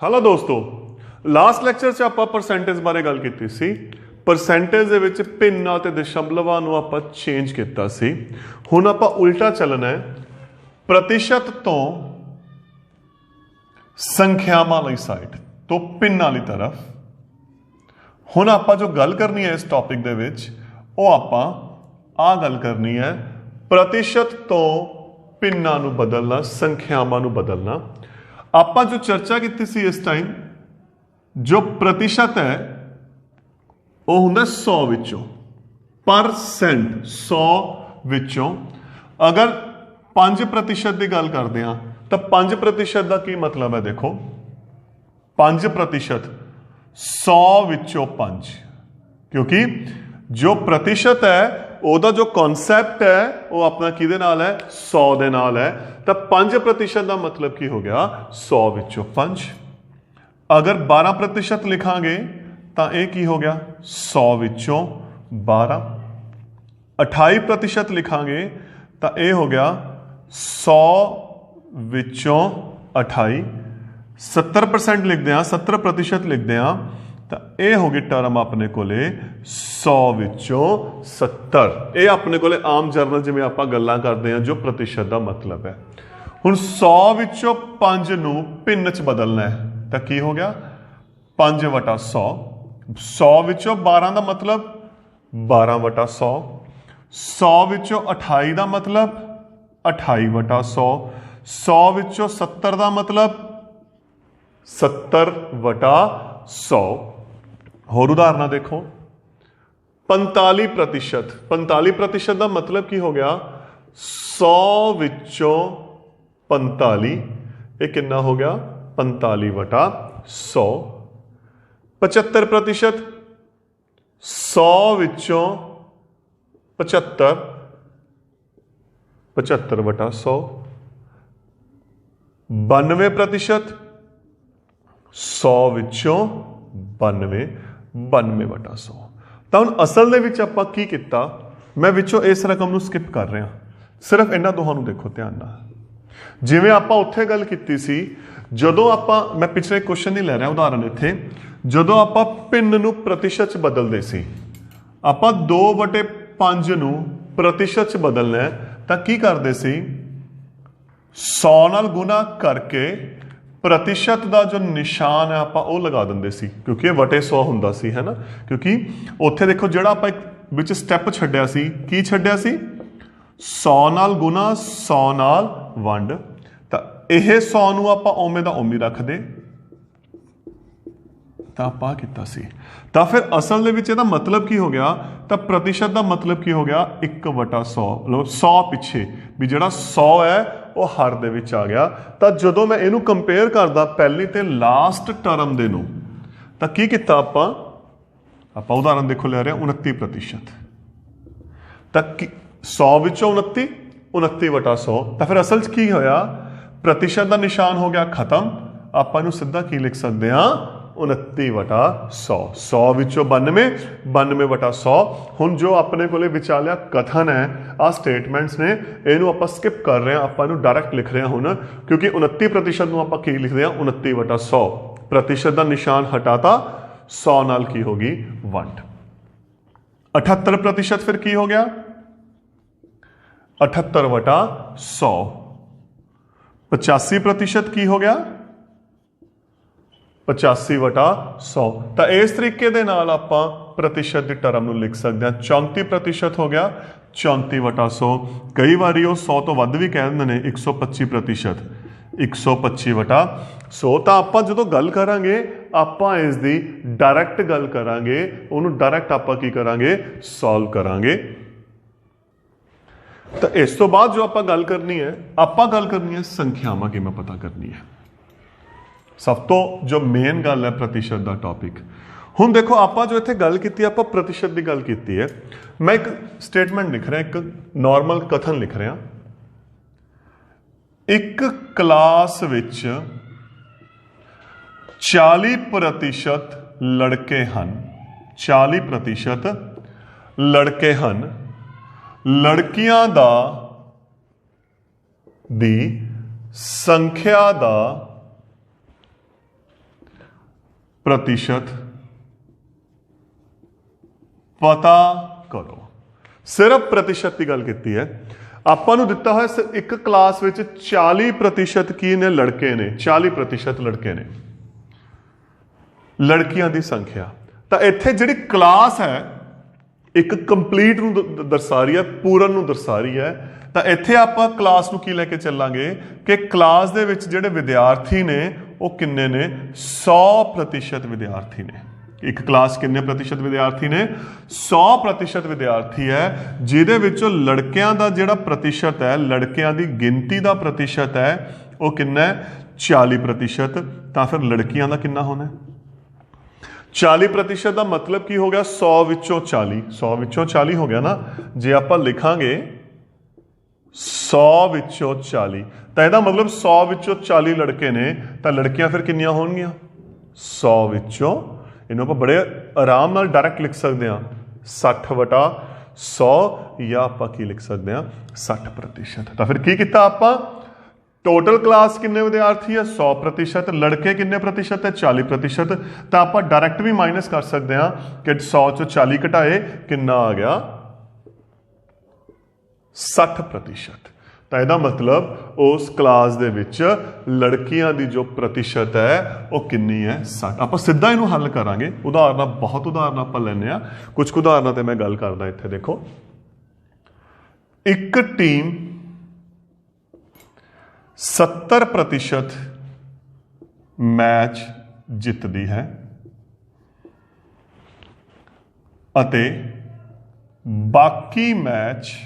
Hello दोस्तों, last lecture 'ਚ ਆਪਾਂ ਪਰਸੈਂਟੇਜ ਬਾਰੇ ਗੱਲ ਕੀਤੀ ਸੀ। ਪਰਸੈਂਟੇਜ ਦੇ ਵਿੱਚ ਭਿੰਨ ਅਤੇ ਦਸ਼ਮਲਵਾਂ ਨੂੰ ਆਪਾਂ ਚੇਂਜ ਕੀਤਾ ਸੀ। ਹੁਣ ਆਪਾਂ ਉਲਟਾ ਚੱਲਣਾ ਹੈ, ਪ੍ਰਤੀਸ਼ਤ ਤੋਂ ਸੰਖਿਆਵਾਂ ਵਾਲੀ ਸਾਈਡ ਤੋਂ ਭਿੰਨ ਵਾਲੀ ਤਰਫ। ਹੁਣ ਆਪਾਂ ਜੋ ਗੱਲ ਕਰਨੀ ਹੈ ਇਸ ਟੌਪਿਕ ਦੇ ਵਿੱਚ, ਉਹ ਆਪਾਂ ਆ ਗੱਲ ਕਰਨੀ ਹੈ ਪ੍ਰਤੀਸ਼ਤ ਤੋਂ ਭਿੰਨਾਂ ਨੂੰ ਬਦਲਣਾ, ਸੰਖਿਆਵਾਂ ਨੂੰ ਬਦਲਣਾ। ਆਪਾਂ जो चर्चा की सी इस टाइम, जो प्रतिशत है वह होंगे 100 विचों, परसेंट 100 विचों। अगर 5% की गल करते हैं तो 5% का की मतलब है, देखो 5%, 100 विचों 5, क्योंकि जो प्रतिशत है ਉਹਦਾ जो कॉन्सैप्ट है वो अपना किहदे नाल है, 100 दे नाल है। तो 5% का मतलब की हो गया 100 विचों 5। अगर 12% लिखांगे तो यह की हो गया 100 विचों 12। 28% लिखांगे तो यह हो गया 100 विचों 28। 70% लिखते हैं, 70% लिखते हैं तो यह होगी टर्म अपने कोले 100 विचों 70। यह अपने कोले आम जर्नल जिवें आपां गल्लां करते हैं जो प्रतिशत का मतलब है। हुण 100 विचों 5 नूं भिन्न च बदलना है तो की हो गया 5/100। 100 विचों 12 का मतलब 12/100। 100 विचों 28 का मतलब 28/100। 100 विचों 70 का मतलब 70/100। होर उदाहरण देखो, 45%। 45% का मतलब की हो गया 100 विचों 45, ये कितना हो गया 45/100। 75%, 100 विचों 75, 75/100। 92%, 100 विचों 92, 92/100। तो हुण असल दे विच आपां की कीता, मैं विचों इस रकम नूं स्किप कर रहा, सिर्फ इन्हां दोहां नूं देखो ध्यान नाल। जिवें आपां उत्थे गल कीती सी, जदों आपां, मैं पिछले क्वेश्चन नहीं लै रहा उदाहरण इत्थे, जदों आपां भिन्न नूं प्रतिशत च बदलदे सी, आपां 2/5 नूं प्रतिशत च बदलना है तां की करदे सी, 100 नाल गुना करके प्रतिशत का जो निशान है आप लगा देंगे सी, क्योंकि वटे 100 होंदा सी, है ना। क्योंकि उत्थे देखो जिहड़ा आप विच स्टैप छड्डिया सी, की छड्डिया सी 100 नाल गुना 100 नाल वंड, तो यह 100 नूं आपां उवें दा उवें रख दे तो आपां कीता सी। तो फिर असल दे विच इहदा मतलब की हो गया, तो प्रतिशत का मतलब की हो गया 1/100, मतलब 100 पिछे भी जिहड़ा 100 है वो हर दे विच आ गया। तो जदों मैं इहनूं कंपेयर करदा पहली ते लास्ट टर्म दे नूं, तो की कीता आपां उदाहरण देखो ले रहे हैं 29%। तो 100 विचों 29, 29/100। तो फिर असल च की होया, प्रतिशत का निशान हो गया खत्म, आपां इहनूं सीधा की लिख सकते हैं 29/100। 100 विचों 92, 92/100। हुण जो अपने कोले विचालिया कथन है, आ स्टेटमेंट्स ने, इहनूं आपां स्किप कर रहे हैं, आपां इहनूं डायरैक्ट लिख रहे हैं हुण, क्योंकि 29% नूं आपां की लिखदे हैं 29/100। प्रतिशत का निशान हटाता, 100 नाल की होगी वंड। 78% फिर की हो गया 78/100। 85% की हो गया 85/100। तो इस तरीके दे नाल आपां प्रतिशत की टर्म नूं लिख सकते हैं। 34% हो गया 34/100। कई बार वो 100 तो वध भी कह दिंदे ने 125%, 125/100। तो आपां जदों गल करांगे, आपां इसदी डायरैक्ट गल करांगे, उहनूं डायरैक्ट आपां की करांगे, सॉल्व करांगे। तो इस तो बाद जो आपां गल करनी है, आपां गल करनी है संख्यावां किवें पता करनी है। सब तो जो मेन गल है प्रतिशत का टॉपिक। हुण देखो आपां जो इत्थे गल कीती, आपां प्रतिशत की गल कीती है। मैं एक स्टेटमेंट लिख रहा, एक नॉर्मल कथन लिख रहा, एक क्लास विच 40% लड़के हन, 40% लड़के हन, लड़कियां दी संख्या का प्रतिशत पता करो। सिर्फ प्रतिशत की गल की है। ਆਪਾਂ ਨੂੰ ਦਿੱਤਾ ਹੋਇਆ ਇੱਕ ਕਲਾਸ ਵਿੱਚ 40% ਕੀ ਨੇ ਲੜਕੇ ਨੇ, 40% ਲੜਕੇ ਨੇ, ਲੜਕੀਆਂ ਦੀ ਸੰਖਿਆ। ਤਾਂ ਇੱਥੇ ਜਿਹੜੀ ਕਲਾਸ ਹੈ ਇੱਕ ਕੰਪਲੀਟ ਨੂੰ ਦਰਸਾ ਰਹੀ ਹੈ, ਪੂਰਨ ਨੂੰ ਦਰਸਾ ਰਹੀ ਹੈ। ਤਾਂ ਇੱਥੇ ਆਪਾਂ ਕਲਾਸ ਨੂੰ ਕੀ ਲੈ ਕੇ ਚੱਲਾਂਗੇ ਕਿ ਕਲਾਸ ਦੇ ਵਿੱਚ ਜਿਹੜੇ ਵਿਦਿਆਰਥੀ ਨੇ ਉਹ ਕਿੰਨੇ ਨੇ, 100% ਵਿਦਿਆਰਥੀ ਨੇ। एक क्लास किन्ने प्रतिशत विद्यार्थी ने, 100% विद्यार्थी है, जिहदे विचों लड़कियां दा जिहड़ा प्रतिशत है, लड़कियां दी गिनती दा प्रतिशत है वो किन्ना है, 40%। तां फिर लड़कियां दा किन्ना होना है, 40% का मतलब की हो गया 100 विचों 40, 100 विचों 40 हो गया ना। जे आपां लिखांगे 100 विचों 40 तो इहदा मतलब 100 विचों 40 लड़के ने, तो लड़कियां फिर किन्नियां होणगियां, 100 विचों, इन्हों आप बड़े आराम नाल डायरैक्ट लिख सकते हैं 60/100 या आप की लिख सकते हैं 60%। तो फिर की किया आप, टोटल क्लास किन्ने विद्यार्थी है, 100%, लड़के किन्ने प्रतिशत है, 40%। तो आप डायरैक्ट भी माइनस कर सकते हैं कि 100 चों 40 घटाए किन्ना आ गया, 60%। तो यदा मतलब उस क्लास दे विच लड़कियां दी जो प्रतिशत है वो किन्नी है, 60। आप सीधा इनू हल करांगे, उदाहरण बहुत उदाहरण आप लैने, कुछ उदाहरणों ते मैं गल करदा। इत्थे देखो, एक टीम 70% मैच जितदी है अते बाकी मैच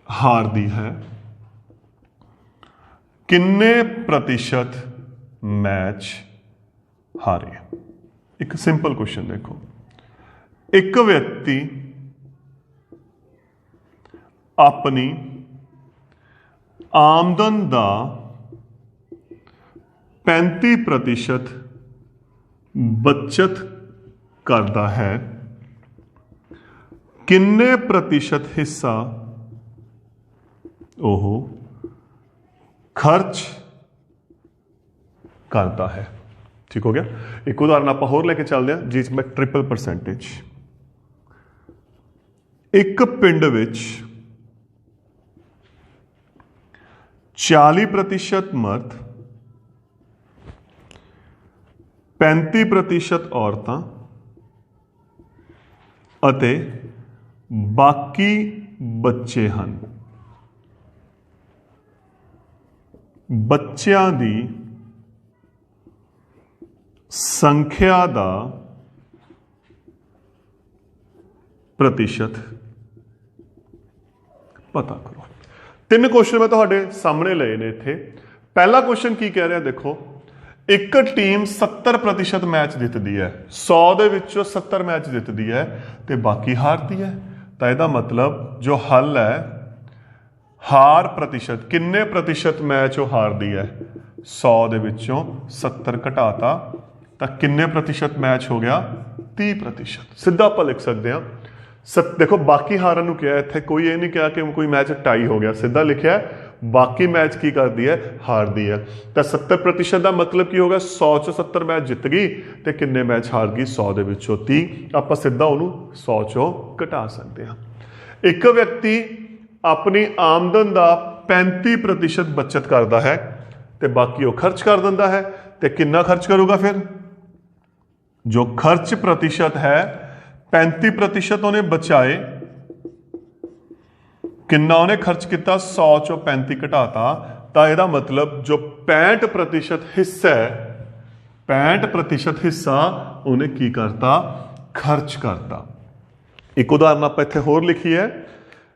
हारदी है। किन्ने प्रतिशत मैच हारे। एक सिंपल क्वेश्चन देखो, एक व्यक्ति अपनी आमदन का 35% बचत करता है, किन्ने प्रतिशत हिस्सा ओह खर्च करता है। ठीक हो गया। एक उदाहरण आप होर लेके चलते हैं जिस में ट्रिपल परसेंटेज। एक पिंड विच 40% मर्द, 35% औरतां अते बाकी बच्चे हैं। बच्चों की संख्या का प्रतिशत पता करो। 3 क्वेश्चन मैं तुहाडे सामने लए ने इत्थे। पहला क्वेश्चन की कह रहा, देखो, एक टीम 70% मैच जितती है, 100 दे विचों 70 मैच जितती है तो बाकी हारती है। तो इसका मतलब जो हल है, हार प्रतिशत, किन्ने प्रतिशत मैच वो हारदी है, 100 दे विचों 70 घटाता तो किन्ने प्रतिशत मैच हो गया, 30%। सीधा आप लिख सकते हैं। देखो बाकी हारन नूं क्या है, इत्थे कोई ये नहीं कहा कि कोई मैच टाई हो गया, सीधा लिखा है बाकी मैच की करती है, हारदी है। तो 70% का मतलब की होगा, 100 चों 70 मैच जित गई तो किन्ने मैच हार गई, 100 दे विचों 30। आप सीधा उन्होंने 100 चों घटा सकते हैं। एक व्यक्ति अपनी आमदन का 35% बचत करता है तो बाकी वो खर्च कर देता है, तो कितना खर्च करूँगा, फिर जो खर्च प्रतिशत है 35% उन्हें बचाए, किन्ना उन्हें खर्च किया, 100 चों 35 घटाता। तो यदा मतलब जो 65% हिस्सा है, 65% हिस्सा उन्हें की करता, खर्च करता। एक उदाहरण आप इत्थे होर लिखी है,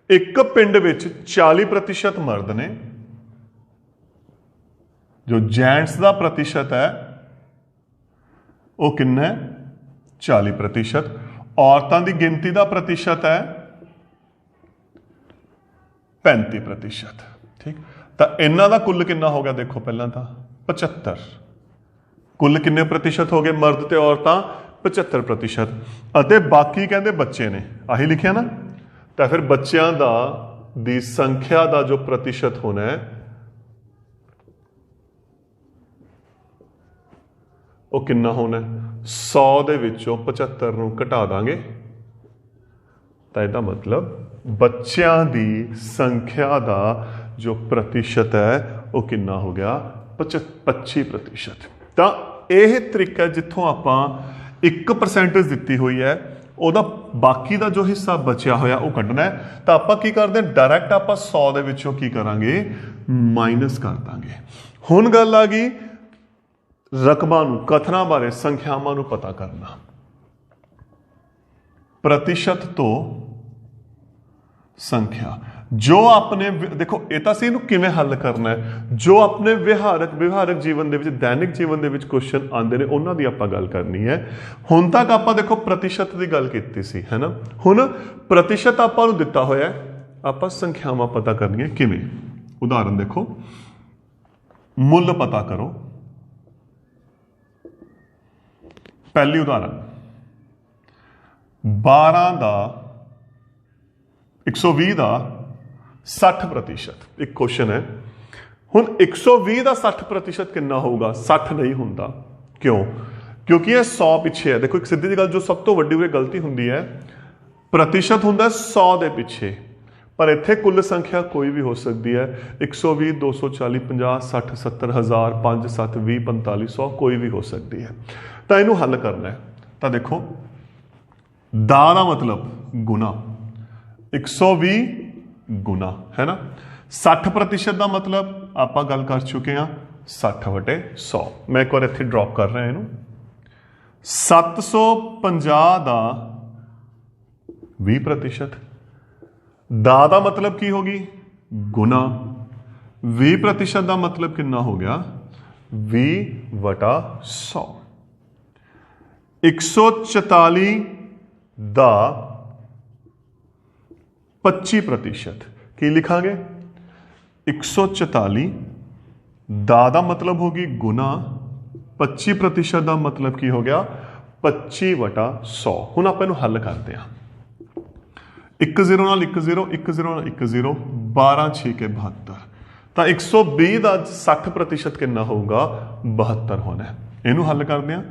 एक पिंड विच 40% मर्द ने, जो जेंट्स का प्रतिशत है वो कितना है, 40%। औरतों की गिनती का प्रतिशत है 35%। ठीक, तो इन्हों का कुल कितना हो गया, देखो पहला था 75। कुल किन्ने प्रतिशत हो गए, मर्द ते औरतां 75%। अते बाकी कहते बच्चे ने, आही लिखिया ना। तो फिर बच्चों का दी संख्या का जो प्रतिशत होना है ਉਹ ਕਿੰਨਾ ਹੋਣਾ 100 ਦੇ ਵਿੱਚੋਂ 75 ਨੂੰ ਘਟਾ ਦਾਂਗੇ ਤਾਂ ਇਹਦਾ ਮਤਲਬ ਬੱਚਿਆਂ ਦੀ ਸੰਖਿਆ ਦਾ ਜੋ ਪ੍ਰਤੀਸ਼ਤ ਹੈ ਉਹ ਕਿੰਨਾ ਹੋ ਗਿਆ 25%। ਤਾਂ ਇਹ ਤਰੀਕਾ ਜਿੱਥੋਂ ਆਪਾਂ 1% ਦਿੱਤੀ ਹੋਈ ਹੈ ਉਹਦਾ ਬਾਕੀ ਦਾ ਜੋ ਹਿੱਸਾ ਬਚਿਆ ਹੋਇਆ ਉਹ ਕੱਢਣਾ ਹੈ। ਤਾਂ ਆਪਾਂ ਕੀ ਕਰਦੇ ਹਾਂ ਡਾਇਰੈਕਟ ਆਪਾਂ 100 ਦੇ ਵਿੱਚੋਂ ਕੀ ਕਰਾਂਗੇ ਮਾਈਨਸ ਕਰ ਦਾਂਗੇ। ਹੁਣ ਗੱਲ ਆ ਗਈ ਰਕਮਾਂ ਨੂੰ ਕਥਨਾਂ ਬਾਰੇ ਸੰਖਿਆਵਾਂ ਨੂੰ ਪਤਾ ਕਰਨਾ। ਪ੍ਰਤੀਸ਼ਤ ਤੋਂ ਸੰਖਿਆ ਜੋ ਆਪਣੇ ਦੇਖੋ ਇਹ ਤਾਂ ਸੀ ਇਹਨੂੰ ਕਿਵੇਂ ਹੱਲ ਕਰਨਾ ਹੈ ਜੋ ਆਪਣੇ ਵਿਵਹਾਰਕ ਜੀਵਨ ਦੇ ਵਿੱਚ ਦੈਨਿਕ ਜੀਵਨ ਦੇ ਵਿੱਚ ਕੁਐਸਚਨ ਆਉਂਦੇ ਨੇ ਉਹਨਾਂ ਦੀ ਆਪਾਂ ਗੱਲ ਕਰਨੀ ਹੈ। ਹੁਣ ਤੱਕ ਆਪਾਂ ਦੇਖੋ ਪ੍ਰਤੀਸ਼ਤ ਦੀ ਗੱਲ ਕੀਤੀ ਸੀ ਹੈ ਨਾ। ਹੁਣ ਪ੍ਰਤੀਸ਼ਤ ਆਪਾਂ ਨੂੰ ਦਿੱਤਾ ਹੋਇਆ ਹੈ ਆਪਾਂ ਸੰਖਿਆਵਾਂ ਪਤਾ ਕਰਨੀਆਂ ਕਿਵੇਂ। ਉਦਾਹਰਨ ਦੇਖੋ ਮੁੱਲ ਪਤਾ ਕਰੋ। ਪਹਿਲੀ ਉਦਾਹਰਨ 12 ਦਾ 120 ਦਾ 60%। ਇੱਕ ਕੁਐਸਚਨ ਹੈ ਹੁਣ 120 ਦਾ 60% ਕਿੰਨਾ ਹੋਊਗਾ 60 ਨਹੀਂ ਹੁੰਦਾ ਕਿਉਂ ਕਿਉਂਕਿ ਇਹ 100 ਪਿੱਛੇ ਹੈ। ਦੇਖੋ ਇੱਕ ਸਿੱਧੀ ਜਿਹੀ ਗੱਲ ਜੋ ਸਭ ਤੋਂ ਵੱਡੀ ਗਲਤੀ ਹੁੰਦੀ ਹੈ ਪ੍ਰਤੀਸ਼ਤ ਹੁੰਦਾ 100 ਦੇ ਪਿੱਛੇ ਪਰ ਇੱਥੇ ਕੁੱਲ ਸੰਖਿਆ ਕੋਈ ਵੀ ਹੋ ਸਕਦੀ ਹੈ 120 240 50 60 70 1000 5 7 20 45 100 ਕੋਈ ਵੀ ਹੋ ਸਕਦੀ ਹੈ। ਤਾਂ ਇਹਨੂੰ ਹੱਲ ਕਰਨਾ ਹੈ ਤਾਂ ਦੇਖੋ ਦਾ ਮਤਲਬ ਗੁਣਾ 120 ਗੁਣਾ ਹੈ ਨਾ 60% ਦਾ ਮਤਲਬ ਆਪਾਂ ਗੱਲ ਕਰ ਚੁੱਕੇ ਹਾਂ 60/100। ਮੈਂ ਇੱਕ ਵਾਰ ਇੱਥੇ ਡ੍ਰੌਪ ਕਰ ਰਿਹਾ ਇਹਨੂੰ 750 ਦਾ 20%। ਦਾ ਮਤਲਬ ਕੀ ਹੋਗੀ ਗੁਣਾ 20% ਦਾ ਮਤਲਬ ਕਿੰਨਾ ਹੋ ਗਿਆ 20/100। 144 ਦਾ 25% ਕੀ ਲਿਖਾਂਗੇ 144 ਦਾ ਮਤਲਬ ਹੋਗੀ ਗੁਣਾ 25% ਦਾ ਮਤਲਬ ਕੀ ਹੋ ਗਿਆ 25/100। ਹੁਣ ਆਪਾਂ ਇਹਨੂੰ ਹੱਲ ਕਰਦੇ ਹਾਂ 10 ਨਾਲ 10 10 ਨਾਲ 10 12 6 ਕੇ 72 ਤਾਂ 120 ਦਾ 60% ਕਿੰਨਾ ਹੋਊਗਾ 72 ਹੋਣਾ ਹੈ। ਇਹਨੂੰ ਹੱਲ ਕਰਦੇ ਹਾਂ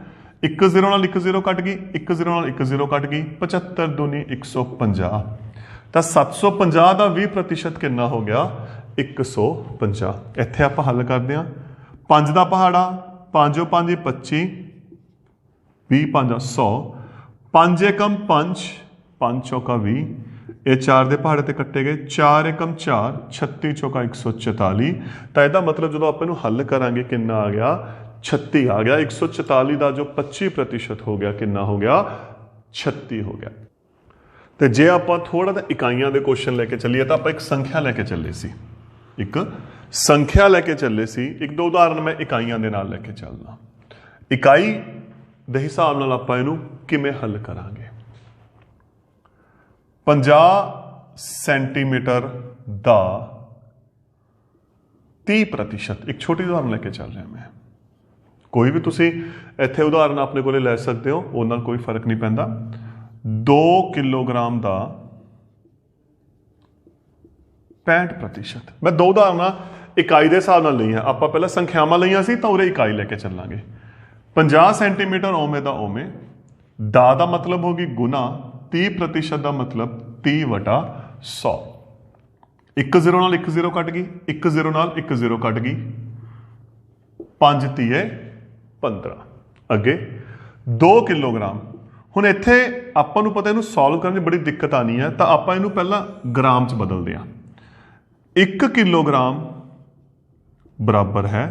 10 ਨਾਲ 10 ਕੱਟ ਗਈ 10 ਨਾਲ 10 ਕੱਟ ਗਈ 75 ਦੂਣੀ 150 ਤਾਂ 750 ਦਾ 20% ਕਿੰਨਾ ਹੋ ਗਿਆ 150। ਇੱਥੇ ਆਪਾਂ ਹੱਲ ਕਰਦੇ ਹਾਂ 5 ਦਾ ਪਹਾੜਾ 5 5 25 20 5 100 5 ਏਕਮ 5 5 ਚੌਕਾ 20 ਇਹ 4 ਦੇ ਪਹਾੜੇ ਤੇ ਕੱਟੇ ਗਏ 4 ਏਕਮ 4 36 ਚੌਕਾ 144 ਤਾਂ ਇਹਦਾ ਮਤਲਬ ਜਦੋਂ ਆਪਾਂ ਇਹਨੂੰ ਹੱਲ ਕਰਾਂਗੇ ਕਿੰਨਾ ਆ ਗਿਆ 36 ਆ ਗਿਆ। 144 ਦਾ ਜੋ 25% ਹੋ ਗਿਆ ਕਿੰਨਾ ਹੋ ਗਿਆ 36 ਹੋ ਗਿਆ। ਤੇ ਜੇ ਆਪਾਂ ਥੋੜਾ ਜਿਹਾ ਇਕਾਈਆਂ ਦੇ ਕੁਐਸਚਨ ਲੈ ਕੇ ਚੱਲੀਏ ਤਾਂ ਆਪਾਂ ਇੱਕ ਸੰਖਿਆ ਲੈ ਕੇ ਚੱਲੇ ਸੀ ਇੱਕ ਦੋ ਉਦਾਹਰਨ ਮੈਂ ਇਕਾਈਆਂ ਦੇ ਨਾਲ ਲੈ ਕੇ ਚੱਲਦਾ। ਇਕਾਈ ਦੇ ਹਿਸਾਬ ਨਾਲ ਆਪਾਂ ਇਹਨੂੰ ਕਿਵੇਂ ਹੱਲ ਕਰਾਂਗੇ 50 ਸੈਂਟੀਮੀਟਰ ਦਾ 30%। ਇੱਕ ਛੋਟੀ ਉਦਾਹਰਨ ਲੈ ਕੇ ਚੱਲ ਰਿਹਾ ਮੈਂ ਕੋਈ ਵੀ ਤੁਸੀਂ ਇੱਥੇ ਉਦਾਹਰਨ ਆਪਣੇ ਕੋਲੇ ਲੈ ਸਕਦੇ ਹੋ ਉਹ ਨਾਲ ਕੋਈ ਫਰਕ ਨਹੀਂ ਪੈਂਦਾ। 2 ਕਿਲੋਗ੍ਰਾਮ ਦਾ 65%। ਮੈਂ ਦੋ ਉਦਾਹਰਨਾਂ ਇਕਾਈ ਦੇ ਹਿਸਾਬ ਨਾਲ ਲਈਆਂ ਆਪਾਂ ਪਹਿਲਾਂ ਸੰਖਿਆਵਾਂ ਲਈਆਂ ਸੀ ਤਾਂ ਉਰੇ ਇਕਾਈ ਲੈ ਕੇ ਚੱਲਾਂਗੇ। 50 ਸੈਂਟੀਮੀਟਰ ਓਮੇ ਦਾ ਓਮੇ ਦਾ ਮਤਲਬ ਹੋਗੀ ਗੁਣਾ 30% ਦਾ ਮਤਲਬ 30/100। 10 ਨਾਲ 10 ਕੱਟ ਗਈ 10 ਨਾਲ 10 ਕੱਟ ਗਈ 5 ਤੀਏ 15 ਅੱਗੇ 2 ਕਿਲੋਗ੍ਰਾਮ। ਹੁਣ ਇੱਥੇ ਆਪਾਂ ਨੂੰ ਪਤਾ ਇਹਨੂੰ ਸੋਲਵ ਕਰਨ ਦੀ ਬੜੀ ਦਿੱਕਤ ਆਣੀ ਹੈ ਤਾਂ ਆਪਾਂ ਇਹਨੂੰ ਪਹਿਲਾਂ ਗ੍ਰਾਮ 'ਚ ਬਦਲਦੇ ਹਾਂ। 1 ਕਿਲੋਗ੍ਰਾਮ ਬਰਾਬਰ ਹੈ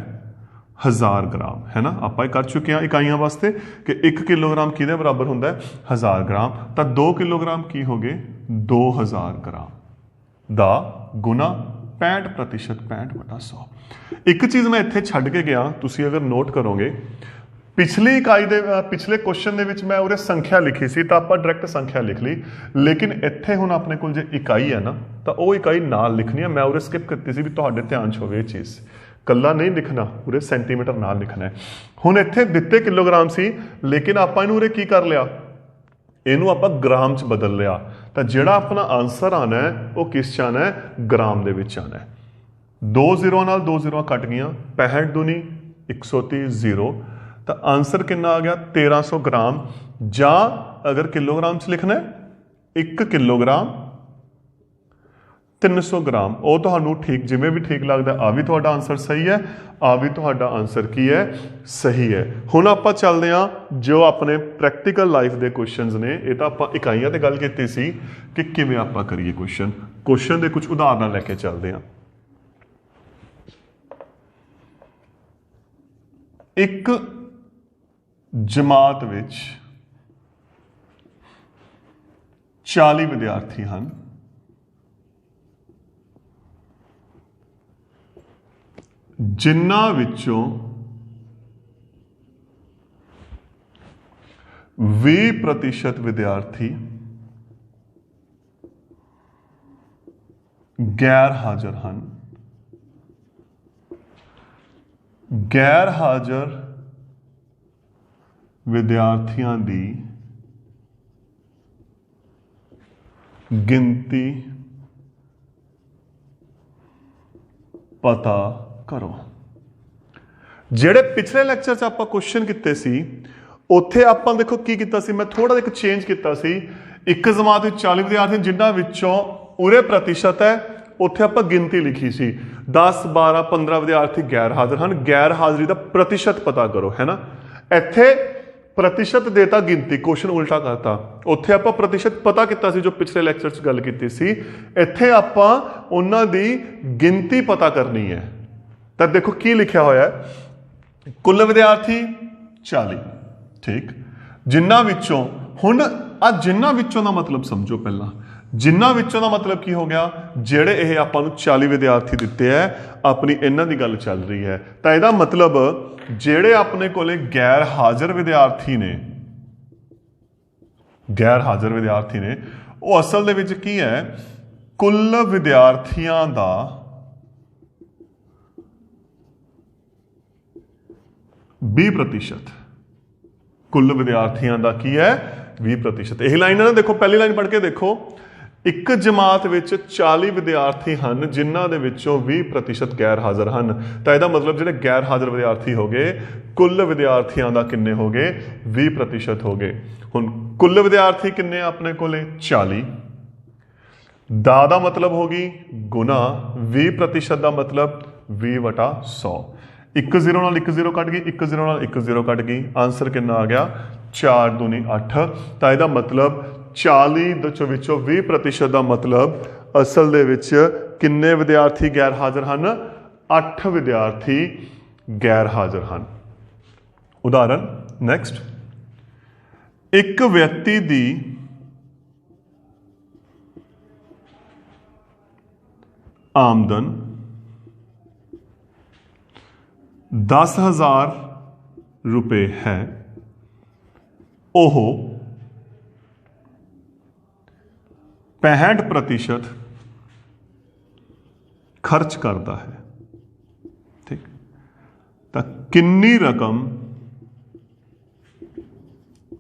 1000 ਗ੍ਰਾਮ ਹੈ ਨਾ। ਆਪਾਂ ਇਹ ਕਰ ਚੁੱਕੇ ਹਾਂ ਇਕਾਈਆਂ ਵਾਸਤੇ ਕਿ 1 ਕਿਲੋਗ੍ਰਾਮ ਕਿਹਦੇ ਬਰਾਬਰ ਹੁੰਦਾ ਹੈ 1000 ਗ੍ਰਾਮ ਤਾਂ 2 ਕਿਲੋਗ੍ਰਾਮ ਕੀ ਹੋ ਗਏ 2000 ਗ੍ਰਾਮ ਦਾ ਗੁਣਾ 65% 65/100। ਇੱਕ ਚੀਜ਼ ਮੈਂ ਇੱਥੇ ਛੱਡ ਕੇ ਗਿਆ ਤੁਸੀਂ ਅਗਰ ਨੋਟ ਕਰੋਗੇ ਪਿਛਲੀ ਇਕਾਈ ਦੇ ਪਿਛਲੇ ਕੁਐਸਚਨ ਦੇ ਵਿੱਚ ਮੈਂ ਉਹਦੇ ਸੰਖਿਆ ਲਿਖੀ ਸੀ ਤਾਂ ਆਪਾਂ ਡਾਇਰੈਕਟ ਸੰਖਿਆ ਲਿਖ ਲਈ ਲੇਕਿਨ ਇੱਥੇ ਹੁਣ ਆਪਣੇ ਕੋਲ ਜੇ ਇਕਾਈ ਹੈ ਨਾ ਤਾਂ ਉਹ ਇਕਾਈ ਨਾਲ ਲਿਖਣੀ ਹੈ। ਮੈਂ ਉਹਦੇ ਸਕਿਪ ਕੀਤੀ ਸੀ ਵੀ ਤੁਹਾਡੇ ਧਿਆਨ 'ਚ ਹੋਵੇ ਇਹ ਚੀਜ਼ ਕੱਲਾ ਨਹੀਂ ਲਿਖਣਾ ਉਹਦੇ ਸੈਂਟੀਮੀਟਰ ਨਾਲ ਲਿਖਣਾ ਹੈ। ਹੁਣ ਇੱਥੇ ਦਿੱਤੇ ਕਿਲੋਗ੍ਰਾਮ ਸੀ ਲੇਕਿਨ ਆਪਾਂ ਇਹਨੂੰ ਉਰੇ ਕੀ ਕਰ ਲਿਆ ਇਹਨੂੰ ਆਪਾਂ ਗ੍ਰਾਮ 'ਚ ਬਦਲ ਲਿਆ ਤਾਂ ਜਿਹੜਾ ਆਪਣਾ ਆਨਸਰ ਆਣਾ ਹੈ ਉਹ ਕਿਸ 'ਚ ਆਣਾ ਹੈ ਗ੍ਰਾਮ ਦੇ ਵਿੱਚ ਆਣਾ ਹੈ। 2 0 ਨਾਲ 2 0 ਕੱਟ ਗਈਆਂ 65 ਦੂਣੀ 130 0 तो आंसर कितना आ गया 1300 ग्राम। ਜਾਂ अगर किलोग्राम च लिखना है 1 किलोग्राम 300 ग्राम। ਉਹ ਤੁਹਾਨੂੰ ठीक जिमें भी ठीक लगता आ भी ਤੁਹਾਡਾ आंसर सही है, आ भी ਤੁਹਾਡਾ आंसर की है सही है। ਹੁਣ ਆਪਾਂ ਚੱਲਦੇ ਹਾਂ ਜੋ ਆਪਣੇ ਪ੍ਰੈਕਟੀਕਲ ਲਾਈਫ ਦੇ ਕੁਐਸਚਨਸ ਨੇ। ਇਹ ਤਾਂ ਆਪਾਂ ਇਕਾਈਆਂ ਤੇ ਗੱਲ ਕੀਤੀ ਸੀ ਕਿ ਕਿਵੇਂ ਆਪਾਂ ਕਰੀਏ ਕੁਐਸਚਨ ਦੇ ਕੁਝ ਉਦਾਹਰਨਾਂ ਲੈ ਕੇ ਚੱਲਦੇ ਹਾਂ। ਇੱਕ ਜਮਾਤ ਵਿੱਚ 40 ਵਿਦਿਆਰਥੀ ਹਨ। ਜਿਨ੍ਹਾਂ ਵਿੱਚੋਂ 20% ਵਿਦਿਆਰਥੀ ਗੈਰ ਹਾਜ਼ਰ ਹਨ। ਗੈਰ ਹਾਜ਼ਰ ਵਿਦਿਆਰਥੀਆਂ ਦੀ ਗਿਣਤੀ ਪਤਾ ਕਰੋ। ਜਿਹੜੇ ਪਿਛਲੇ ਲੈਕਚਰ 'ਚ ਆਪਾਂ ਕੁਐਸਚਨ ਕੀਤੇ ਸੀ ਉੱਥੇ ਆਪਾਂ ਦੇਖੋ ਕੀ ਕੀਤਾ ਸੀ, ਮੈਂ ਥੋੜਾ ਜਿਹਾ ਇੱਕ ਚੇਂਜ ਕੀਤਾ ਸੀ। ਇੱਕ ਜਮਾਤ ਵਿੱਚ 40 ਵਿਦਿਆਰਥੀ ਜਿਨ੍ਹਾਂ ਵਿੱਚੋਂ ਉਰੇ ਪ੍ਰਤੀਸ਼ਤ ਹੈ, ਉੱਥੇ ਆਪਾਂ ਗਿਣਤੀ ਲਿਖੀ ਸੀ 10 12 15 ਵਿਦਿਆਰਥੀ ਗੈਰ ਹਾਜ਼ਰ ਹਨ। ਗੈਰ ਹਾਜ਼ਰੀ ਦਾ ਪ੍ਰਤੀਸ਼ਤ ਪਤਾ ਕਰੋ, ਹੈ ਨਾ। ਇੱਥੇ ਪ੍ਰਤੀਸ਼ਤ ਦੇਤਾ ਗਿਣਤੀ, ਕੁਐਸਚਨ ਉਲਟਾ ਕਰਤਾ। ਉੱਥੇ ਆਪਾਂ ਪ੍ਰਤੀਸ਼ਤ ਪਤਾ ਕੀਤਾ ਸੀ ਜੋ ਪਿਛਲੇ ਲੈਕਚਰ 'ਚ ਗੱਲ ਕੀਤੀ ਸੀ। ਇੱਥੇ ਆਪਾਂ ਉਹਨਾਂ ਦੀ ਗਿਣਤੀ ਪਤਾ ਕਰਨੀ ਹੈ। ਤਾਂ ਦੇਖੋ ਕੀ ਲਿਖਿਆ ਹੋਇਆ ਹੈ, ਕੁੱਲ ਵਿਦਿਆਰਥੀ 40, ਠੀਕ। ਜਿਨ੍ਹਾਂ ਵਿੱਚੋਂ, ਹੁਣ ਆ ਜਿਨ੍ਹਾਂ ਵਿੱਚੋਂ ਦਾ ਮਤਲਬ ਸਮਝੋ ਪਹਿਲਾਂ। ਜਿਨ੍ਹਾਂ ਵਿੱਚੋਂ ਦਾ ਮਤਲਬ ਕੀ ਹੋ ਗਿਆ, ਜਿਹੜੇ ਇਹ ਆਪਾਂ ਨੂੰ 40 ਵਿਦਿਆਰਥੀ ਦਿੱਤੇ ਹੈ, ਆਪਣੀ ਇਹਨਾਂ ਦੀ ਗੱਲ ਚੱਲ ਰਹੀ ਹੈ। ਤਾਂ ਇਹਦਾ ਮਤਲਬ ਜਿਹੜੇ ਆਪਣੇ ਕੋਲੇ ਗੈਰ ਹਾਜ਼ਰ ਵਿਦਿਆਰਥੀ ਨੇ, ਗੈਰ ਹਾਜ਼ਰ ਵਿਦਿਆਰਥੀ ਨੇ, ਉਹ ਅਸਲ ਦੇ ਵਿੱਚ ਕੀ ਹੈ, ਕੁੱਲ ਵਿਦਿਆਰਥੀਆਂ ਦਾ 20%। ਕੁੱਲ ਵਿਦਿਆਰਥੀਆਂ ਦਾ ਕੀ ਹੈ 20%। ਇਹ ਲਾਈਨ ਹੈ ਨਾ, ਦੇਖੋ ਪਹਿਲੀ ਲਾਈਨ ਪੜ੍ਹ ਕੇ ਦੇਖੋ। ਇੱਕ ਜਮਾਤ ਵਿੱਚ 40 ਵਿਦਿਆਰਥੀ ਹਨ ਜਿਨ੍ਹਾਂ ਦੇ ਵਿੱਚੋਂ 20% ਗੈਰ ਹਾਜ਼ਰ ਹਨ। ਤਾਂ ਇਹਦਾ ਮਤਲਬ ਜਿਹੜੇ ਗੈਰ ਹਾਜ਼ਰ ਵਿਦਿਆਰਥੀ ਹੋ ਗਏ, ਕੁੱਲ ਵਿਦਿਆਰਥੀਆਂ ਦਾ ਕਿੰਨੇ ਹੋ ਗਏ 20% ਹੋ ਗਏ। ਹੁਣ ਕੁੱਲ ਵਿਦਿਆਰਥੀ ਕਿੰਨੇ ਆਪਣੇ ਕੋਲੇ 40, ਦਾ ਮਤਲਬ ਹੋ ਗਈ ਗੁਣਾ 20% ਦਾ ਮਤਲਬ 20/100। 1 0 ਨਾਲ 1 0 ਕੱਟ ਗਈ, 1 0 ਨਾਲ 1 0 ਕੱਟ ਗਈ। ਆਂਸਰ ਕਿੰਨਾ ਆ ਗਿਆ 4 दूनी 8। ਤਾਂ ਇਹਦਾ ਮਤਲਬ 40 ਦੇ ਵਿੱਚੋਂ 20% ਦਾ ਮਤਲਬ ਅਸਲ ਦੇ ਵਿੱਚ ਕਿੰਨੇ ਵਿਦਿਆਰਥੀ ਗੈਰ ਹਾਜ਼ਰ ਹਨ, 8 ਵਿਦਿਆਰਥੀ ਗੈਰ ਹਾਜ਼ਰ ਹਨ। ਉਦਾਹਰਨ ਨੈਕਸਟ, ਇੱਕ ਵਿਅਕਤੀ ਦੀ ਆਮਦਨ 10,000 रुपए है। ਉਹ 65% ਖਰਚ ਕਰਦਾ ਹੈ, ਠੀਕ। ਤਾਂ ਕਿੰਨੀ ਰਕਮ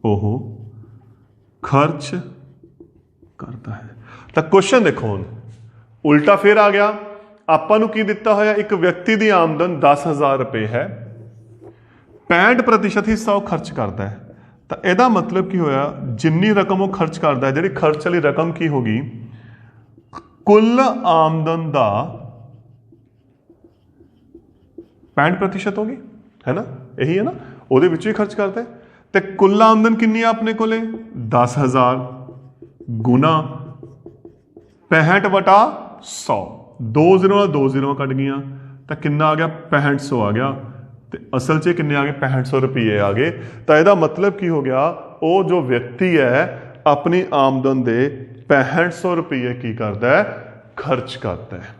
ਉਹ ਖਰਚ ਕਰਦਾ ਹੈ। ਤਾਂ ਕੁਐਸਚਨ ਦੇਖੋ, ਹੁਣ ਉਲਟਾ ਫੇਰ ਆ ਗਿਆ। ਆਪਾਂ ਨੂੰ ਕੀ ਦਿੱਤਾ ਹੋਇਆ, ਇੱਕ ਵਿਅਕਤੀ ਦੀ ਆਮਦਨ 10,000 ਰੁਪਏ ਹੈ, 65% ਹਿੱਸਾ ਉਹ ਖਰਚ ਕਰਦਾ ਹੈ। ਤਾਂ ਇਹਦਾ ਮਤਲਬ ਕੀ ਹੋਇਆ, ਜਿੰਨੀ ਰਕਮ ਉਹ ਖਰਚ ਕਰਦਾ ਹੈ, ਜਿਹੜੀ ਖਰਚ ਵਾਲੀ ਰਕਮ ਕੀ ਹੋ ਗਈ, ਕੁੱਲ ਆਮਦਨ ਦਾ 65% ਹੋ ਗਈ, ਹੈ ਨਾ। ਇਹੀ ਹੈ ਨਾ, ਉਹਦੇ ਵਿੱਚੋਂ ਹੀ ਖਰਚ ਕਰਦਾ ਹੈ। ਤੇ ਕੁੱਲ ਆਮਦਨ ਕਿੰਨੀ ਆ ਆਪਣੇ ਕੋਲੇ 10,000 ਗੁਣਾ 65/100। 2 0 ਨਾਲ 2 0 ਕੱਟ ਗਈਆਂ ਤਾਂ ਕਿੰਨਾ ਆ ਗਿਆ 6500 ਆ ਗਿਆ। ਤੇ ਅਸਲ 'ਚ ਕਿੰਨੇ ਆ ਗਏ 6500 ਰੁਪਏ ਆ ਗਏ। ਤਾਂ ਇਹਦਾ ਮਤਲਬ ਕੀ ਹੋ ਗਿਆ, ਉਹ ਜੋ ਵਿਅਕਤੀ ਹੈ ਆਪਣੀ ਆਮਦਨ ਦੇ 6500 ਰੁਪਏ ਕੀ ਕਰਦਾ ਹੈ, ਖਰਚ ਕਰਦਾ ਹੈ।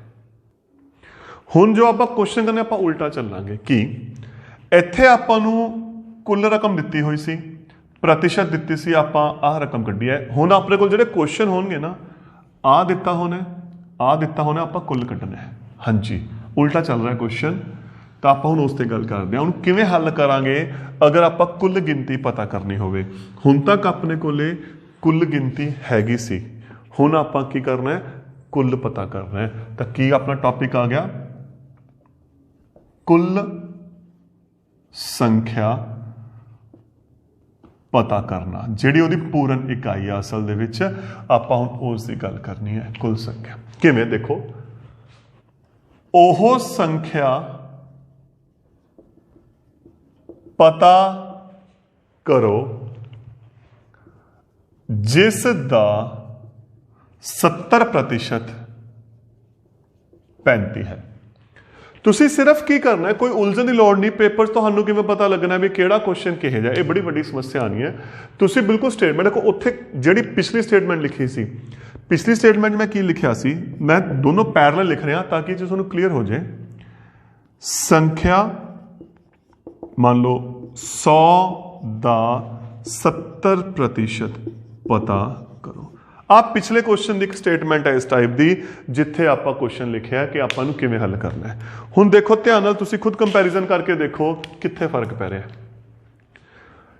ਹੁਣ ਜੋ ਆਪਾਂ ਕੁਐਸਚਨ ਕਰਨੇ, ਆਪਾਂ ਉਲਟਾ ਚੱਲਾਂਗੇ। ਕਿ ਇੱਥੇ ਆਪਾਂ ਨੂੰ ਕੁੱਲ ਰਕਮ ਦਿੱਤੀ ਹੋਈ ਸੀ, ਪ੍ਰਤੀਸ਼ਤ ਦਿੱਤੀ ਸੀ, ਆਪਾਂ ਆਹ ਰਕਮ ਕੱਢੀ ਹੈ। ਹੁਣ ਆਪਣੇ ਕੋਲ ਜਿਹੜੇ ਕੁਐਸਚਨ ਹੋਣਗੇ ਨਾ, ਆਹ ਦਿੱਤਾ ਹੋਣਾ, ਆਹ ਦਿੱਤਾ ਹੋਣਾ, ਆਪਾਂ ਕੁੱਲ ਕੱਢਣਾ ਹੈ। ਹਾਂਜੀ, ਉਲਟਾ ਚੱਲ ਰਿਹਾ ਕੁਐਸਚਨ। ਤਾਂ ਆਪਾਂ ਹੁਣ ਉਸ ਤੇ ਗੱਲ ਕਰਦੇ ਹਾਂ। ਹੁਣ ਕਿਵੇਂ ਹੱਲ ਕਰਾਂਗੇ ਅਗਰ ਆਪਾਂ ਕੁੱਲ ਗਿਣਤੀ ਪਤਾ ਕਰਨੀ ਹੋਵੇ। ਹੁਣ ਤੱਕ ਆਪਣੇ ਕੋਲੇ ਕੁੱਲ ਗਿਣਤੀ ਹੈਗੀ ਸੀ, ਹੁਣ ਆਪਾਂ ਕੀ ਕਰਨਾ ਹੈ, ਕੁੱਲ ਪਤਾ ਕਰਨਾ ਹੈ। ਤਾਂ ਕੀ ਆਪਣਾ ਟੌਪਿਕ ਆ ਗਿਆ, ਕੁੱਲ ਸੰਖਿਆ ਪਤਾ ਕਰਨਾ, ਜਿਹੜੀ ਉਹਦੀ ਪੂਰਨ ਇਕਾਈ ਆ ਅਸਲ ਦੇ ਵਿੱਚ, ਆਪਾਂ ਹੁਣ ਉਸ ਦੀ ਗੱਲ ਕਰਨੀ ਹੈ। ਕੁੱਲ ਸੰਖਿਆ ਕਿਵੇਂ? ਦੇਖੋ, ਉਹ ਸੰਖਿਆ ਪਤਾ ਕਰੋ ਜਿਸ ਦਾ 70% 35 ਹੈ। ਤੁਸੀਂ ਸਿਰਫ ਕੀ ਕਰਨਾ ਹੈ, ਕੋਈ ਉਲਝਣ ਦੀ ਲੋੜ ਨਹੀਂ। ਪੇਪਰ 'ਚ ਤੁਹਾਨੂੰ ਕਿਵੇਂ ਪਤਾ ਲੱਗਣਾ ਵੀ ਕਿਹੜਾ ਕੁਐਸਚਨ ਕਿਹੋ ਜਿਹਾ, ਇਹ ਬੜੀ ਵੱਡੀ ਸਮੱਸਿਆ ਆਣੀ ਹੈ। ਤੁਸੀਂ ਬਿਲਕੁਲ ਸਟੇਟਮੈਂਟ ਦੇਖੋ, ਉੱਥੇ ਜਿਹੜੀ ਪਿਛਲੀ ਸਟੇਟਮੈਂਟ ਲਿਖੀ ਸੀ, ਪਿਛਲੀ ਸਟੇਟਮੈਂਟ ਮੈਂ ਕੀ ਲਿਖਿਆ ਸੀ, ਮੈਂ ਦੋਨੋਂ ਪੈਰਲਲ ਲਿਖ ਰਿਹਾ ਤਾਂ ਕਿ ਤੁਹਾਨੂੰ ਕਲੀਅਰ ਹੋ ਜਾਏ। ਸੰਖਿਆ ਮੰਨ ਲਓ 100 ਦਾ 70% ਪਤਾ ਕਰੋ। ਆਹ ਪਿਛਲੇ ਕੁਐਸਚਨ ਦੀ ਇੱਕ ਸਟੇਟਮੈਂਟ ਹੈ ਇਸ ਟਾਈਪ ਦੀ, ਜਿੱਥੇ ਆਪਾਂ ਕੁਐਸਚਨ ਲਿਖਿਆ ਕਿ ਆਪਾਂ ਨੂੰ ਕਿਵੇਂ ਹੱਲ ਕਰਨਾ ਹੈ। ਹੁਣ ਦੇਖੋ ਧਿਆਨ ਨਾਲ, ਤੁਸੀਂ ਖੁਦ ਕੰਪੈਰੀਜ਼ਨ ਕਰਕੇ ਦੇਖੋ ਕਿੱਥੇ ਫਰਕ ਪੈ ਰਿਹਾ।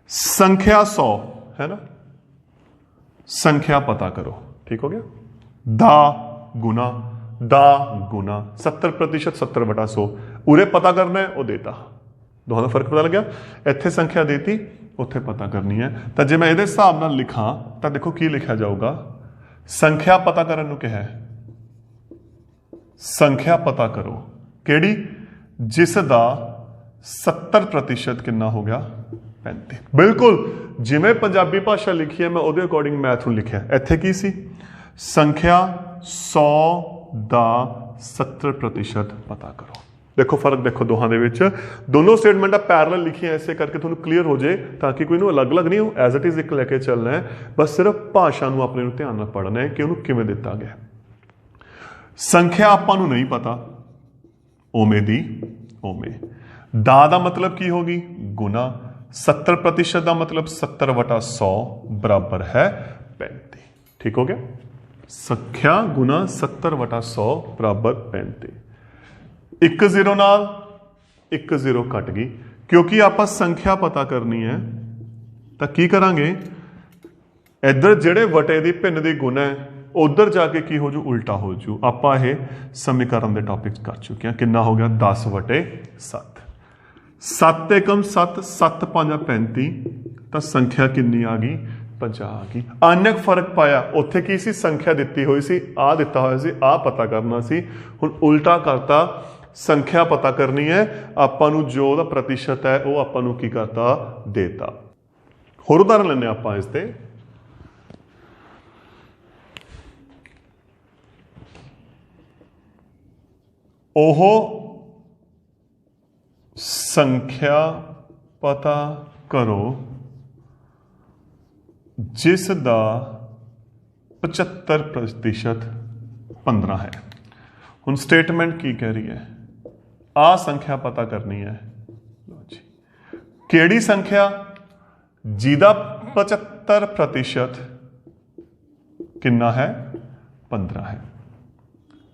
ਸੰਖਿਆ 100 ਹੈ ਨਾ, ਸੰਖਿਆ ਪਤਾ ਕਰੋ, ਠੀਕ ਹੋ ਗਿਆ। ਦਾ ਗੁਣਾ 70% 70/100, ਉਰੇ ਪਤਾ ਕਰਨਾ ਹੈ, ਉਹ ਦੇਤਾ, ਦੋਹਾਂ ਦਾ ਫਰਕ ਪਤਾ ਲੱਗਿਆ। ਇੱਥੇ ਸੰਖਿਆ ਦੇਤੀ, ਉੱਥੇ ਪਤਾ ਕਰਨੀ ਹੈ। ਤਾਂ ਜੇ ਮੈਂ ਇਹਦੇ ਹਿਸਾਬ ਨਾਲ ਲਿਖਾਂ ਤਾਂ ਦੇਖੋ ਕੀ ਲਿਖਿਆ ਜਾਊਗਾ। ਸੰਖਿਆ ਪਤਾ ਕਰਨ ਨੂੰ ਕਿਹਾ, ਸੰਖਿਆ ਪਤਾ ਕਰੋ ਕਿਹੜੀ, ਜਿਸ ਦਾ 70% ਕਿੰਨਾ ਹੋ ਗਿਆ, 35। ਬਿਲਕੁਲ ਜਿਵੇਂ ਪੰਜਾਬੀ ਭਾਸ਼ਾ ਲਿਖੀ ਹੈ ਮੈਂ ਉਹਦੇ ਅਕੋਰਡਿੰਗ ਮੈਥ ਨੂੰ ਲਿਖਿਆ। ਇੱਥੇ ਕੀ ਸੀ, ਸੰਖਿਆ 100 ਦਾ 70% ਪਤਾ ਕਰੋ। ਦੇਖੋ ਫਰਕ ਦੇਖੋ ਦੋਹਾਂ ਦੇ ਵਿੱਚ, ਦੋਨੋਂ ਸਟੇਟਮੈਂਟਾਂ ਪੈਰਲਲ ਲਿਖੀਆਂ ਇਸੇ ਕਰਕੇ ਤੁਹਾਨੂੰ ਕਲੀਅਰ ਹੋ ਜਾਏ, ਤਾਂ ਕਿ ਕੋਈ ਨੂੰ ਅਲੱਗ-ਅਲੱਗ ਨਹੀਂ, ਉਹ ਐਜ਼ ਇਟ ਇਜ਼ ਇੱਕ ਲੈ ਕੇ ਚੱਲਣਾ ਹੈ। ਬਸ ਸਿਰਫ ਭਾਸ਼ਾ ਨੂੰ ਆਪਣੇ ਨੂੰ ਧਿਆਨ ਨਾਲ ਪੜ੍ਹਨਾ ਹੈ ਕਿ ਉਹਨੂੰ ਕਿਵੇਂ ਦਿੱਤਾ ਗਿਆ। ਸੰਖਿਆ ਆਪਾਂ ਨੂੰ ਨਹੀਂ ਪਤਾ, ਉਵੇਂ ਦੀ ਉਵੇਂ। ਦਾ ਮਤਲਬ ਕੀ ਹੋ ਗਈ, ਗੁਣਾ। 70% ਦਾ ਮਤਲਬ 70/100 ਬਰਾਬਰ ਹੈ 35, ਠੀਕ ਹੋ ਗਿਆ। ਸੰਖਿਆ ਗੁਣਾ 70/100 ਬਰਾਬਰ 35। ਇੱਕ 0 ਨਾਲ ਇੱਕ 0 ਕੱਟ ਗਈ, ਕਿਉਂਕਿ ਆਪਾਂ ਸੰਖਿਆ ਪਤਾ ਕਰਨੀ ਹੈ ਤਾਂ ਕੀ ਕਰਾਂਗੇ, ਇੱਧਰ ਜਿਹੜੇ ਵਟੇ ਦੀ ਭਿੰਨ ਦੀ ਗੁਣਾ ਹੈ ਉਧਰ ਜਾ ਕੇ ਕੀ ਹੋ ਜੂ, ਉਲਟਾ ਹੋ ਜੂ। ਆਪਾਂ ਇਹ ਸਮੀਕਰਨ ਦੇ ਟੌਪਿਕ ਕਰ ਚੁੱਕੇ ਹਾਂ। ਕਿੰਨਾ ਹੋ ਗਿਆ, 10/7। 7 ਏਕਮ 7, 7 5 35, ਤਾਂ ਸੰਖਿਆ ਕਿੰਨੀ ਆ ਗਈ, 50 ਆ ਗਈ। ਅਨੇਕ ਫਰਕ ਪਾਇਆ, ਉੱਥੇ ਕੀ ਸੀ, ਸੰਖਿਆ ਦਿੱਤੀ ਹੋਈ ਸੀ, ਆਹ ਦਿੱਤਾ ਹੋਇਆ ਸੀ, ਆਹ ਪਤਾ ਕਰਨਾ ਸੀ। ਹੁਣ ਉਲਟਾ ਕਰਤਾ, ਸੰਖਿਆ ਪਤਾ ਕਰਨੀ ਹੈ, ਆਪਾਂ ਨੂੰ ਜੋ ਉਹਦਾ ਪ੍ਰਤੀਸ਼ਤ ਹੈ ਉਹ ਆਪਾਂ ਨੂੰ ਕੀ ਕਰਤਾ, ਦੇਤਾ। ਹੋਰ ਉਦਾਹਰਨ ਲੈਂਦੇ ਆਪਾਂ ਇਸ ਤੇ। ਉਹ ਸੰਖਿਆ ਪਤਾ ਕਰੋ ਜਿਸ ਦਾ 75% 15 ਹੈ। ਹੁਣ ਸਟੇਟਮੈਂਟ ਕੀ ਕਹਿ ਰਹੀ ਹੈ, ਆ ਸੰਖਿਆ ਪਤਾ ਕਰਨੀ ਹੈ। ਲਓ ਜੀ, ਕਿਹੜੀ ਸੰਖਿਆ, ਜਿਹਦਾ 75% ਕਿੰਨਾ ਹੈ, 15 ਹੈ।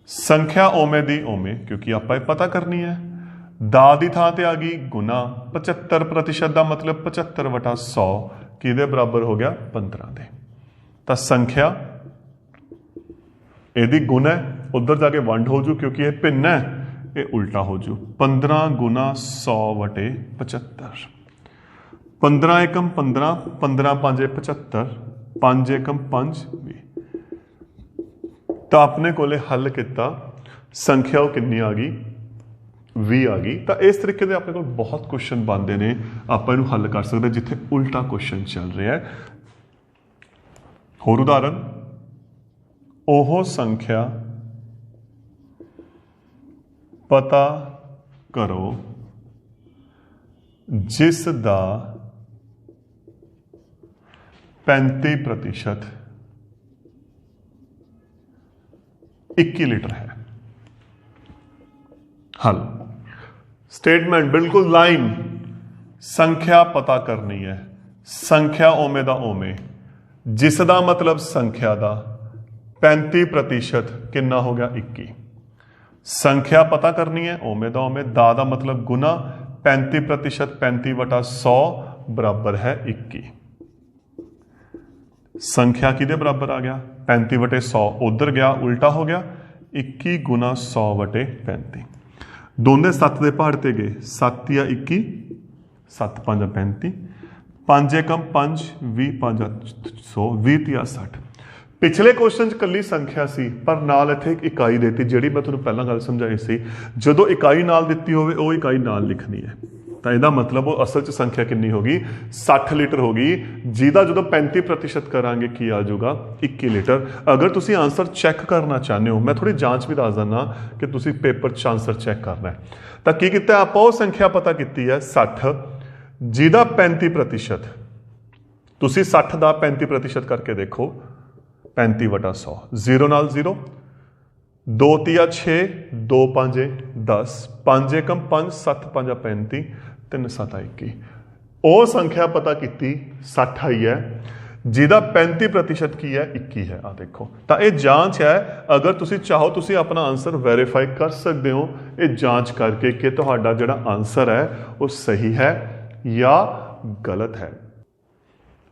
ਸੰਖਿਆ ਓਵੇਂ ਦੀ ਓਵੇਂ, ਕਿਉਂਕਿ ਆਪਾਂ ਇਹ ਪਤਾ ਕਰਨੀ ਹੈ। ਦਾ ਦੀ ਥਾਂ ਤੇ ਆ ਗਈ ਗੁਣਾ, 75% ਦਾ ਮਤਲਬ 75/100 ਕਿਹਦੇ ਬਰਾਬਰ ਹੋ ਗਿਆ, 15 ਦੇ। ਤਾਂ ਸੰਖਿਆ ਇਹਦੀ ਗੁਣਾ ਹੈ, ਉਧਰ ਜਾ ਕੇ ਵੰਡ ਹੋ ਜੂ, ਕਿਉਂਕਿ ਇਹ ਭਿੰਨ ਹੈ, ਇਹ ਉਲਟਾ ਹੋ ਜੂ। 15 ਗੁਣਾ 100/75। 15 ਏਕਮ 15, 15 5 75, 5 ਏਕਮ 5 20। ਤਾਂ ਆਪਣੇ ਕੋਲੇ ਹੱਲ ਕੀਤਾ, ਸੰਖਿਆ ਉਹ ਕਿੰਨੀ ਆ ਗਈ, 20 ਆ ਗਈ। ਤਾਂ ਇਸ ਤਰੀਕੇ ਦੇ ਆਪਣੇ ਕੋਲ ਬਹੁਤ ਕੁਐਸਚਨ ਬਣਦੇ ਨੇ, ਆਪਾਂ ਇਹਨੂੰ ਹੱਲ ਕਰ ਸਕਦੇ ਜਿੱਥੇ ਉਲਟਾ ਕੁਐਸਚਨ ਚੱਲ ਰਿਹਾ ਹੈ। ਹੋਰ ਉਦਾਹਰਨ, ਉਹ ਸੰਖਿਆ ਪਤਾ ਕਰੋ ਜਿਸ ਦਾ 35% 21 ਲੀਟਰ ਹੈ। हल स्टेटमेंट बिल्कुल लाइन संख्या पता करनी है संख्या ओमे दा ओमे जिसदा मतलब संख्या दा 35% कितना हो गया 21 संख्या पता करनी है ओमे दा मतलब गुना 35% 35/100 बराबर है 21 संख्या किदे बराबर आ गया 35/100 उधर गया उल्टा हो गया 21 गुना 100/35 दोनों 7 के पहाड़ ते गए 7 या 21 7 5 35 5 एकम 5 20 5 100 20 तिया 60। पिछले क्वेश्चन च कली संख्या सी पर नाल इत्थे एक इकाई देती जिहड़ी मैं तुहानूं पहलां गल समझाई सी जदों इकाई नाल दित्ती होवे वो इकाई नाल लिखनी है तो इसका मतलब वो असल च संख्या कितनी होगी 60 लीटर होगी जिहदा जदों 35% करांगे की आ जाऊगा 21 लीटर। अगर तुसी आंसर चैक करना चाहते हो मैं थोड़ी जांच भी दस दिना कि तुसी पेपर च आंसर चैक करना है तो की कीता आपां वो संख्या पता की है 60 जिहदा 35% तुसी 60 का 35% करके देखो 35/100 0 नाल 0 2 तिया 6 2 5 10 5 एकम 5 7 5 35 3 7 21 वो संख्या पता की 60 आई है जिहदा 35% की है 21 है। आ देखो तो ये जांच है अगर तुसी चाहो तुसी अपना आंसर वेरीफाई कर सकते हो ये जांच करके कि तुहाडा जिहड़ा आंसर है वो सही है या गलत है।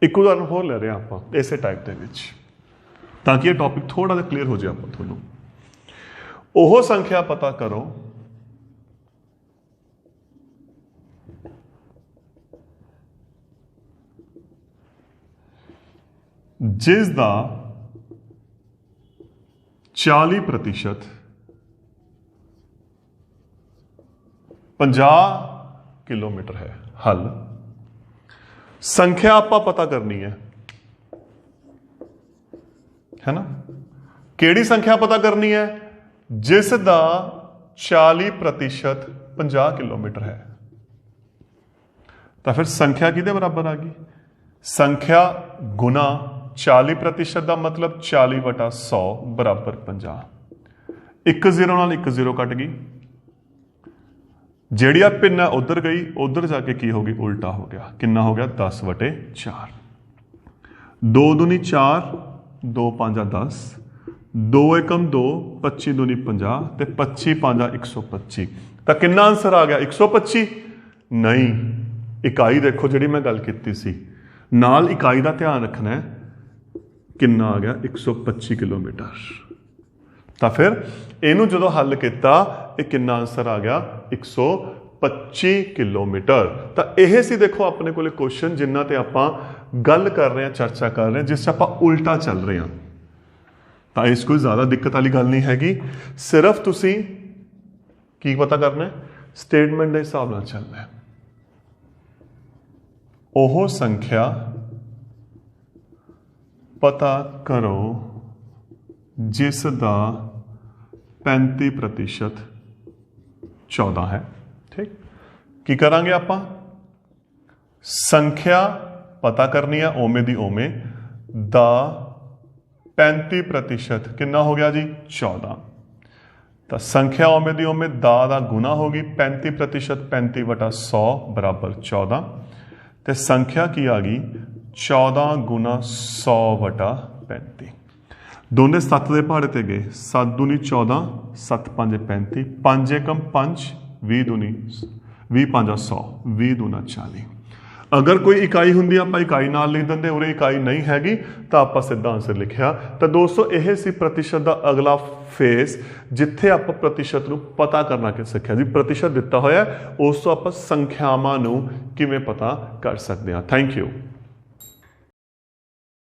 एक उदाहरण होर ले रहे हैं आप इसे टाइप के विच ताकि ये टॉपिक थोड़ा जिहा क्लीयर हो जाए आप थोनों। ओह संख्या पता करो जिस दा 40% 50 किलोमीटर है। हल संख्या आपा पता करनी है ना केड़ी संख्या पता करनी है जिस दा 40% 50 किलोमीटर है तो फिर संख्या किहदे बराबर आ गई संख्या गुना 40% का मतलब 40/100 बराबर 50। 1 0 नाल 1 0 कट गई जिहड़ी आ भिन्न है उधर गई उधर जाके की हो गई उल्टा हो गया कितना हो गया 10/4 2 दूनी 4 2 5 10 2 एकम 2 25 दूनी 50 ते 25 5 125 तो कितना आंसर आ गया 125 नहीं इकाई देखो जिहड़ी मैं गल कीती सी नाल इकाई का ध्यान रखना है कितना आ गया 125 किलोमीटर तो फिर इनू जो हल किया कितना आंसर आ गया 125 किलोमीटर। तो यह सी देखो अपने को क्वेश्चन जिन्ना ते आपां गल कर रहे हैं चर्चा कर रहे हैं जिस आपां उल्टा चल रहे हैं तो इस कोई ज़्यादा दिक्कत वाली गल नहीं हैगी सिर्फ तुसी की पता करना है स्टेटमेंट के हिसाब नाल चलना है। ओह संख्या पता करो जिस दा 35% 14 है। ठीक की करांगे आपां संख्या पता करनी है ओमे दी ओमे दा 35% कितना हो गया जी 14 तो संख्या ओमे दी ओमे दा गुना होगी 35% 35/100 बराबर 14 तो संख्या की आ गई 14 गुना 100/35 दोनों 7 के पहाड़े ते गए 7 दूनी 14 7 5 35 5 एकम 5 20 दूनी 20 5 100 20 दूना 40। अगर कोई इकाई होंगी आप इकाई नाल लिख देंगे उरे इकाई नहीं हैगी तो आप सीधा आंसर लिखिया। तो दोस्तों यह सी प्रतिशत का अगला फेस जिथे आप प्रतिशत नूं पता करना कि सीखिया जी प्रतिशत दिता होया उस तो आप संख्यावां नूं किवें पता कर सकते हैं। Thank you.